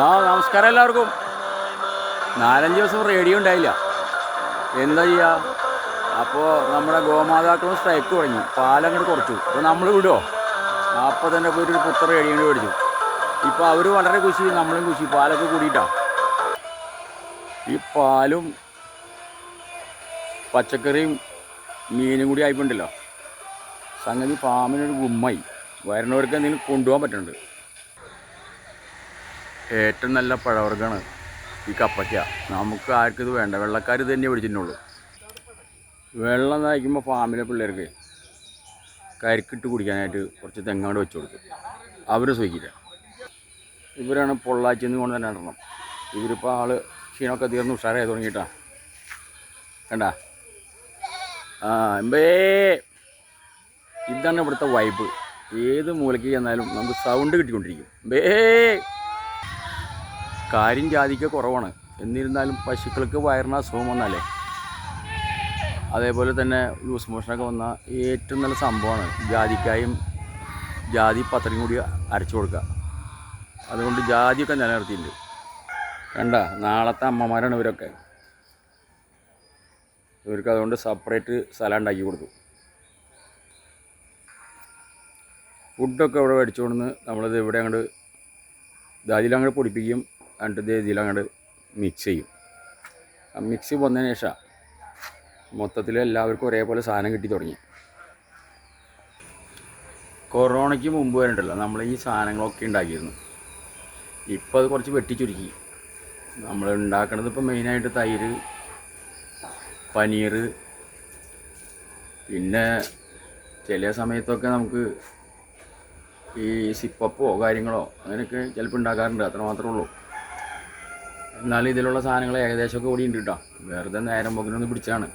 നമസ്കാരം എല്ലാവർക്കും. 4-5 ദിവസം റേഡിയോ ഉണ്ടായില്ല, എന്താ ചെയ്യുക? അപ്പോൾ നമ്മുടെ ഗോമാതാക്കളും സ്ട്രൈക്ക് തുടങ്ങി, പാലങ്ങോട്ട് കുറച്ചു. അപ്പോൾ നമ്മൾ വിടുമോ? അപ്പോൾ തന്നെ പോയിട്ട് ഒരു പുത്തൻ റേഡിയോ മേടിച്ചു. ഇപ്പോൾ അവർ വളരെ ഖുഷി, നമ്മളും ഖുഷി. പാലൊക്കെ കൂടിയിട്ടാണ്. ഈ പാലും പച്ചക്കറിയും മീനും കൂടി ആയിപ്പോണ്ടല്ലോ, സംഗതി ഫാമിനൊരു ഗുമ്മായി. വരുന്നവർക്ക് എന്തെങ്കിലും കൊണ്ടുപോകാൻ പറ്റുന്നുണ്ട്. ഏറ്റവും നല്ല പഴവർഗ്ഗമാണ് ഈ കപ്പയ്ക്ക. നമുക്ക് ആർക്കും ഇത് വേണ്ട, വെള്ളക്കാർ ഇത് തന്നെ പിടിച്ചിട്ടുള്ളൂ. വെള്ളം നയിക്കുമ്പോൾ ഫാമിലെ പിള്ളേർക്ക് കരിക്കിട്ട് കുടിക്കാനായിട്ട് കുറച്ച് തെങ്ങാണ്ട് വെച്ച് കൊടുക്കും. അവർ സൂചിക്കില്ല. ഇവരാണ് പൊള്ളാച്ചിന്ന് കൊണ്ട് തന്നെ ഇടണം. ഇവരിപ്പോൾ ക്ഷീണമൊക്കെ തീർന്ന് ഉഷാറായി തുടങ്ങിയിട്ടാ. കണ്ട എമ്പേ, ഇതാണ് ഇവിടുത്തെ വൈബ്. ഏത് മൂലയ്ക്ക് ചെന്നാലും നമുക്ക് സൗണ്ട് കിട്ടിക്കൊണ്ടിരിക്കും. ബേ, കാര്യം ജാതിക്ക് കുറവാണ്. എന്നിരുന്നാലും പശുക്കൾക്ക് വയറിന് അസുഖം വന്നാലേ, അതേപോലെ തന്നെ ലൂസ് മോഷനൊക്കെ വന്നാൽ ഏറ്റവും നല്ല സംഭവമാണ് ജാതിക്കായും ജാതി പത്രയും കൂടി അരച്ചു കൊടുക്കുക. അതുകൊണ്ട് ജാതിയൊക്കെ നിലനിർത്തിയിട്ടുണ്ട്. കണ്ട, നാളത്തെ അമ്മമാരാണ് ഇവരൊക്കെ. ഇവർക്ക് അതുകൊണ്ട് സെപ്പറേറ്റ് സ്ഥലം ഉണ്ടാക്കി കൊടുത്തു. ഫുഡൊക്കെ ഇവിടെ മേടിച്ചുകൊണ്ടുവന്ന് നമ്മളിത് ഇവിടെ അങ്ങോട്ട് അതിലങ്ങോട്ട് പൊടിപ്പിക്കും. എന്നിട്ട് ഇതിലങ്ങോട്ട് മിക്സ് ചെയ്യും. ആ മിക്സ് വന്നതിന് ശേഷം മൊത്തത്തിൽ എല്ലാവർക്കും ഒരേപോലെ സാധനം കിട്ടി തുടങ്ങി. കൊറോണയ്ക്ക് മുമ്പ് വരണ്ടല്ലോ നമ്മൾ ഈ സാധനങ്ങളൊക്കെ ഉണ്ടാക്കിയിരുന്നു. ഇപ്പോൾ അത് കുറച്ച് വെട്ടിച്ചുരുക്കി. നമ്മൾ ഉണ്ടാക്കണത് ഇപ്പോൾ മെയിനായിട്ട് തൈര്, പനീർ, പിന്നെ ചില സമയത്തൊക്കെ നമുക്ക് ഈ സിപ്പപ്പോ കാര്യങ്ങളോ അങ്ങനെയൊക്കെ ചിലപ്പോൾ ഉണ്ടാക്കാറുണ്ട്. അത്ര മാത്രമേ ഉള്ളൂ. എന്നാലും ഇതിലുള്ള സാധനങ്ങൾ ഏകദേശമൊക്കെ കൂടി ഉണ്ട് കേട്ടോ. വെറുതെ നേരം പോക്കിനൊന്ന് പിടിച്ചാണ്.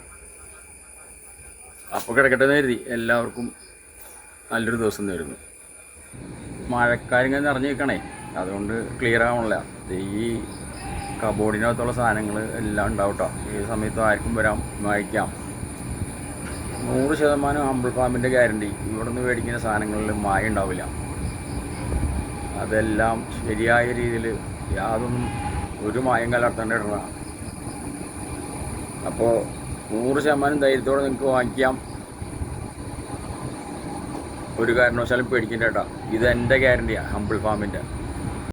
അപ്പോൾ കിടക്കട്ടെ എന്ന് കരുതി. എല്ലാവർക്കും നല്ലൊരു ദിവസം നേരുന്നു. മഴക്കാരിങ്ങനെ നിറഞ്ഞു നിൽക്കണേ, അതുകൊണ്ട് ക്ലിയർ ആവണില്ല. ഈ കബോർഡിനകത്തുള്ള സാധനങ്ങൾ എല്ലാം ഉണ്ടാവും കേട്ടോ. ഈ സമയത്ത് ആർക്കും വരാം, വായിക്കാം. 100% ഹമ്പിൾ ഫാമിൻ്റെ ഗ്യാരണ്ടി. ഇവിടെ നിന്ന് മേടിക്കുന്ന സാധനങ്ങളിൽ മായ ഉണ്ടാവില്ല. അതെല്ലാം ശരിയായ രീതിയിൽ യാതൊന്നും ഒരു മായം കലർത്താണ്ട് ഇടണം. അപ്പോൾ 100% ധൈര്യത്തോടെ നിങ്ങൾക്ക് വാങ്ങിക്കാം. ഒരു കാരണവശാലും പേടിക്കേണ്ട കേട്ടോ. ഇത് എൻ്റെ ഗ്യാരണ്ടിയാണ്, ഹമ്പിൾ ഫാമിൻ്റെ.